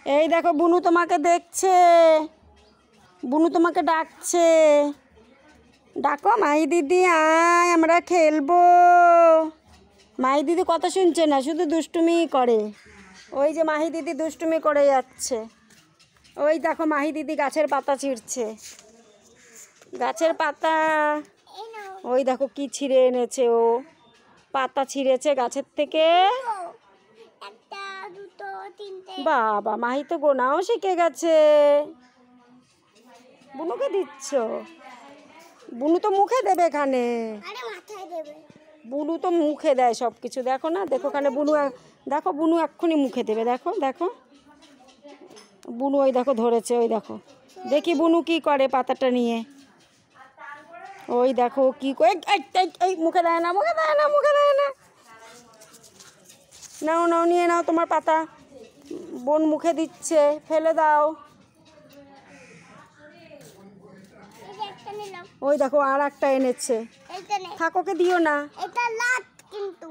এই দেখো বুনু তোমাকে দেখছে, বুনু তোমাকে ডাকছে। ডাকো মাই দিদি, আয় আমরা খেলবো। মাই দিদি কথা শুনছে না, শুধু দুষ্টুমি করে। ওই যে মাহি দিদি দুষ্টুমি করে যাচ্ছে। ওই দেখো মাহি দিদি গাছের পাতা ছিঁড়ছে, গাছের পাতা। ওই দেখো কি ছিঁড়ে এনেছে, ও পাতা ছিঁড়েছে গাছের থেকে। বাবা, মাহি তো গোনাও শিখে গেছে। বুনুকে দিচ্ছ? বুনু তো মুখে দেবে এখানে। বুনু তো মুখে দেয় সব কিছু, দেখো না, দেখো ওখানে বুনু, দেখো বুনু এক্ষুনি মুখে দেবে। দেখো দেখো বুনু, ওই দেখো ধরেছে, ওই দেখো। দেখি বুনু কি করে পাতাটা নিয়ে। ওই দেখো কি করে, এই মুখে দেয় না, মুখে দেয় না, মুখে দেয় না। নাও নাও, নিয়ে নাও তোমার পাতা। বোন মুখে দিচ্ছে, ফেলে দাও। ওই দেখো আর একটা এনেছে, থাক, ওকে দিও না।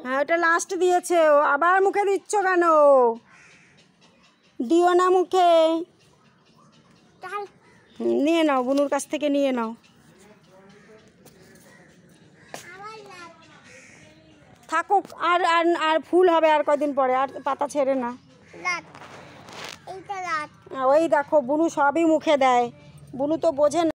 হ্যাঁ, ওটা লাস্ট দিয়েছে, ও আবার মুখে দিচ্ছ কেন? দিও না মুখে। নিয়ে নাও, বুনুর কাছ থেকে নিয়ে নাও। থাকুক, আর আর আর ফুল হবে আর কয়দিন পরে, আর পাতা ছেড়ে না। ওই দেখো বুনু সবই মুখে দেয়, বুনু তো বোঝে না।